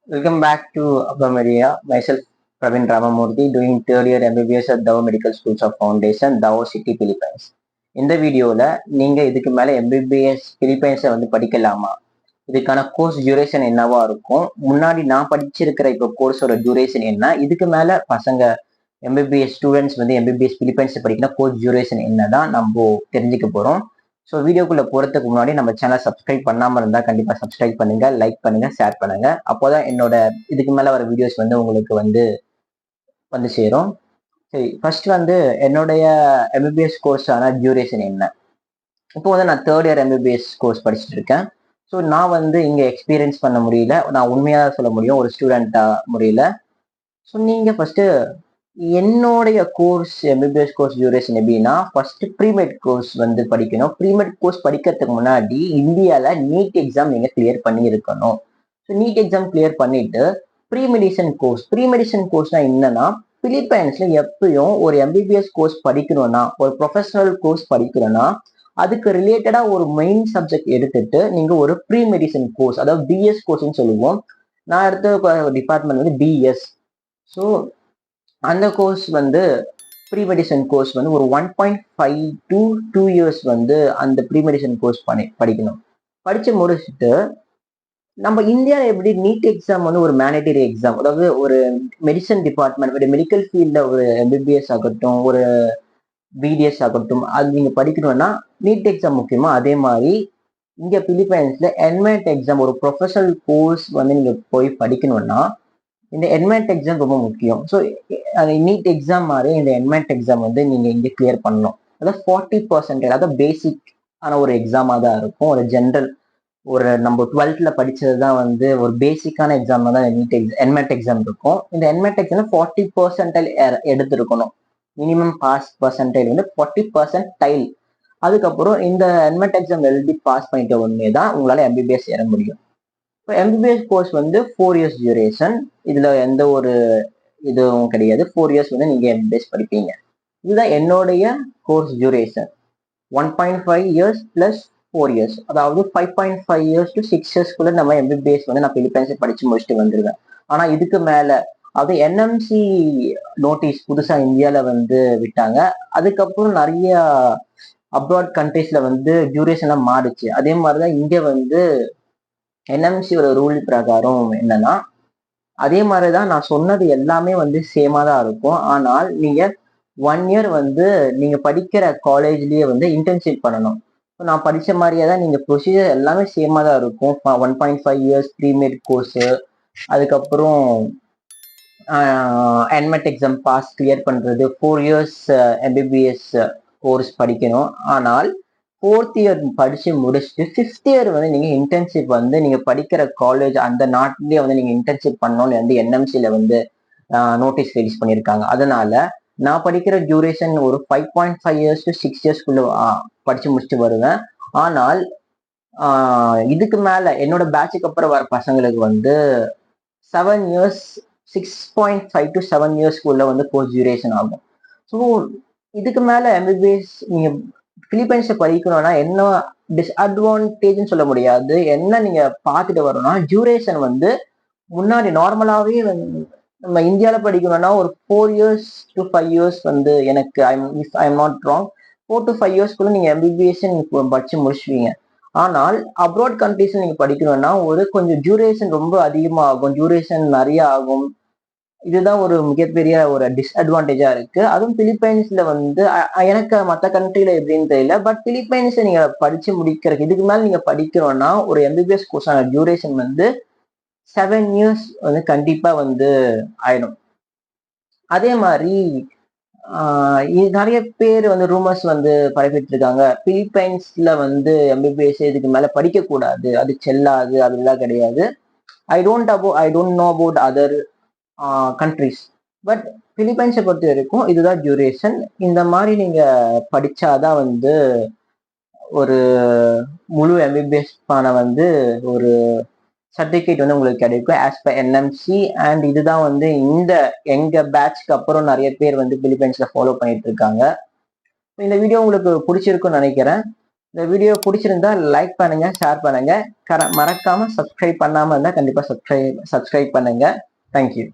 Welcome back to Abamaria. Myself, Pravin Ramamurthy, doing third year MBBS at Dao Medical Schools of Foundation, Dao City, Philippines. இந்த வீடியோவில் நீங்கள் இதுக்கு மேலே MBBS பிலிப்பைன்ஸை படிக்கலாமா, இதுக்கான கோர்ஸ் டியூரேஷன் என்னவா இருக்கும், முன்னாடி நான் படிச்சிருக்கிற இப்போ கோர்ஸோட டியூரேஷன் என்ன, இதுக்கு மேலே பசங்க எம்பிபிஎஸ் ஸ்டூடெண்ட்ஸ் எம்பிபிஎஸ் பிலிப்பைன்ஸ் படிக்கணும் கோர்ஸ் டியூரேஷன் என்னதான் நம்ம தெரிஞ்சுக்க போகிறோம். ஸோ வீடியோக்குள்ள போறதுக்கு முன்னாடி நம்ம சேனல் சப்ஸ்கிரைப் பண்ணாம இருந்தா கண்டிப்பா சப்ஸ்கிரைப் பண்ணுங்க, லைக் பண்ணுங்க, ஷேர் பண்ணுங்க. அப்போதான் என்னோட இதுக்கு மேல வர வீடியோஸ் உங்களுக்கு வந்து சேரும். சரி, ஃபர்ஸ்ட் என்னுடைய எம்பிபிஎஸ் கோர்ஸான டியூரேஷன் என்ன. இப்போ நான் தேர்ட் இயர் எம்பிபிஎஸ் கோர்ஸ் படிச்சுட்டு இருக்கேன். ஸோ நான் இங்க எக்ஸ்பீரியன்ஸ் பண்ண முடியல, நான் உண்மையாக சொல்ல முடியும், ஒரு ஸ்டூடெண்டா முடியல. ஸோ நீங்க ஃபர்ஸ்ட் என்னுடைய கோர்ஸ் எம்பிபிஎஸ் கோர்ஸ் டியூரேஷன் எப்படின்னா, ஃபர்ஸ்ட் ப்ரீமெட் கோர்ஸ் படிக்கணும். ப்ரீமெட் கோர்ஸ் படிக்கிறதுக்கு முன்னாடி இந்தியாவில் நீட் எக்ஸாம் நீங்க கிளியர் பண்ணி இருக்கணும். ஸோ நீட் எக்ஸாம் கிளியர் பண்ணிட்டு ப்ரீமெடிசன் கோர்ஸ்னா என்னன்னா, பிலிப்பைன்ஸ்ல எப்பயும் ஒரு எம்பிபிஎஸ் கோர்ஸ் படிக்கணும்னா, ஒரு ப்ரொஃபஷனல் கோர்ஸ் படிக்கணும்னா அதுக்கு ரிலேட்டடா ஒரு மெயின் சப்ஜெக்ட் எடுத்துட்டு நீங்க ஒரு ப்ரீமெடிசன் கோர்ஸ், அதாவது பிஎஸ் கோர்ஸ்ன்னு சொல்லுவோம். நான் எடுத்த டிபார்ட்மெண்ட் பிஎஸ். ஸோ அந்த கோர்ஸ் ப்ரீ மெடிசன் கோர்ஸ் ஒரு 1.5 to 2 years அந்த ப்ரீ மெடிசன் கோர்ஸ் படிக்கணும். படிச்சு முடிச்சுட்டு நம்ம இந்தியாவில் எப்படி நீட் எக்ஸாம் ஒரு மேண்டேட்டரி எக்ஸாம், அதாவது ஒரு மெடிசன் டிபார்ட்மெண்ட், ஒரு மெடிக்கல் ஃபீல்ட்ல ஒரு எம்பிபிஎஸ் ஆகட்டும், ஒரு பிடிஎஸ் ஆகட்டும், அது நீங்க படிக்கணும்னா நீட் எக்ஸாம் முக்கியமா, அதே மாதிரி இங்க பிலிப்பைன்ஸ்ல என்மெட் எக்ஸாம், ஒரு ப்ரொஃபஷனல் கோர்ஸ் நீங்க போய் படிக்கணும்னா இந்த என்மெட் எக்ஸாம் ரொம்ப முக்கியம். ஸோ நீட் எக்ஸாம் மாதிரி இந்த என்மெட் எக்ஸாம் நீங்க இங்க கிளியர் பண்ணணும். அதாவது 40%, அதாவது பேசிக் ஆன ஒரு எக்ஸாமா தான் இருக்கும். ஒரு ஜென்ரல், ஒரு நம்ம 12th படிச்சது தான் ஒரு பேசிக்கான எக்ஸாம் தான் நீட் எக்ஸாம், என்மெட் எக்ஸாம் இருக்கும். இந்த என்மெட் எக்ஸாம் 40% எடுத்திருக்கணும். Minimum pass percentage 40%. அதுக்கப்புறம் இந்த என்மெட் எக்ஸாம் எழுதி பாஸ் பண்ணிட்ட உடனே தான் உங்களால எம்பிபிஎஸ் ஏற முடியும். இப்போ எம்பிபிஎஸ் கோர்ஸ் 4 years டியூரேஷன். இதுல எந்த ஒரு இதுவும் கிடையாது. 4 years நீங்க எம்பிபிஎஸ் படிப்பீங்க. இதுதான் என்னுடைய course duration. 1.5 years plus 4 years, அதாவது 5.5 years to 6 years நம்ம எம்பிபிஎஸ் நான் பிலிப்பைன்ஸ் படிச்சு முடிச்சுட்டு வந்துருவேன். ஆனா இதுக்கு மேல, அது என்எம்சி நோட்டீஸ் புதுசா இந்தியால விட்டாங்க. அதுக்கப்புறம் நிறைய அப்ராட் கண்ட்ரீஸ்ல டியூரேஷன்லாம் மாறுச்சு. அதே மாதிரிதான் இங்க என்எம்சியோட ரூல் பிரகாரம் என்னன்னா, அதே மாதிரிதான் நான் சொன்னது எல்லாமே சேமா தான் இருக்கும். ஆனால் நீங்க 1 year நீங்க படிக்கிற காலேஜ்லயே இன்டர்ன்ஷிப் பண்ணணும். நான் படிச்ச மாதிரியே தான் நீங்க ப்ரொசீஜர் எல்லாமே சேமா தான் இருக்கும். 1.5 years ப்ரீமெட் கோர்ஸ், அதுக்கப்புறம் என்மெட் எக்ஸாம் பாஸ் கிளியர் பண்றது, 4 years எம்பிபிஎஸ் கோர்ஸ் படிக்கணும். ஆனால் 4th year படிச்சு முடிச்சுட்டு 5th year நீங்க இன்டர்ன்ஷிப் நீங்க படிக்கிற காலேஜ் அந்த நாட்டிலேயே நீங்க இன்டர்ன்ஷிப் பண்ணணும்னு என்எம்சில நோட்டீஸ் ரிலீஸ் பண்ணியிருக்காங்க. அதனால நான் படிக்கிற டியூரேஷன் ஒரு 5.5 years to 6 years படிச்சு முடிச்சுட்டு வருவேன். ஆனால் இதுக்கு மேல என்னோட பேட்சுக்கு அப்புறம் வர பசங்களுக்கு 7 years, 6.5 to 7 years course duration ஆகும். ஸோ இதுக்கு மேல எம்பிபிஎஸ் நீங்க பிலிப்பைன்ஸ்ல படிக்கணும்னா என்ன டிஸ்அட்வான்டேஜ்னு சொல்ல முடியாது. என்ன நீங்க பார்த்துட்டு வரணும்னா, டியூரேஷன் முன்னாடி நார்மலாவே நம்ம இந்தியாவில படிக்கணும்னா ஒரு 4 years to 5 years எனக்கு I am not wrong, 4 to 5 years நீங்க எம்பிபிஎஸ் படிச்சு முடிச்சுவீங்க. ஆனால் அப்ராட் கண்ட்ரீஸ்ல நீங்க படிக்கணும்னா ஒரு கொஞ்சம் டியூரேஷன் ரொம்ப அதிகமாகும், டியூரேஷன் நிறைய ஆகும். இதுதான் ஒரு மிகப்பெரிய ஒரு டிஸ்அட்வான்டேஜா இருக்கு. அதுவும் பிலிப்பைன்ஸ்ல எனக்கு மற்ற கண்ட்ரில எப்படின்னு தெரியல, பட் பிலிப்பைன்ஸ்ல நீங்க படிச்சு முடிக்கிறதுக்கு இதுக்கு மேல நீங்க படிக்கணும்னா ஒரு எம்பிபிஎஸ் கோர்ஸான டியூரேஷன் 7 years கண்டிப்பா ஆயிடும். அதே மாதிரி நிறைய பேர் ரூமர்ஸ் பரப்பிட்டு இருக்காங்க, பிலிப்பைன்ஸ்ல எம்பிபிஎஸ் இதுக்கு மேல படிக்க கூடாது, அது செல்லாது, அதெல்லாம் கிடையாது. I don't know about other countries, but பிலிப்பைன்ஸை பொறுத்த வரைக்கும் இதுதான் டியூரேஷன். இந்த மாதிரி நீங்க படிச்சாதான் ஒரு முழு எம்பிபிஎஸ் ஆன ஒரு சர்டிபிகேட் உங்களுக்கு கிடைக்கும் ஆஸ் பர் என்எம்சி. அண்ட் இதுதான் இந்த எங்க பேட்ச்க்கு அப்புறம் நிறைய பேர் பிலிப்பைன்ஸ்ல ஃபாலோ பண்ணிட்டு இருக்காங்க. இந்த வீடியோ உங்களுக்கு பிடிச்சிருக்குன்னு நினைக்கிறேன். இந்த வீடியோ பிடிச்சிருந்தா லைக் பண்ணுங்க, ஷேர் பண்ணுங்க. மறக்காம சப்ஸ்கிரைப் பண்ணாம இருந்தா கண்டிப்பா சப்ஸ்கிரைப் பண்ணுங்க. தேங்க்யூ.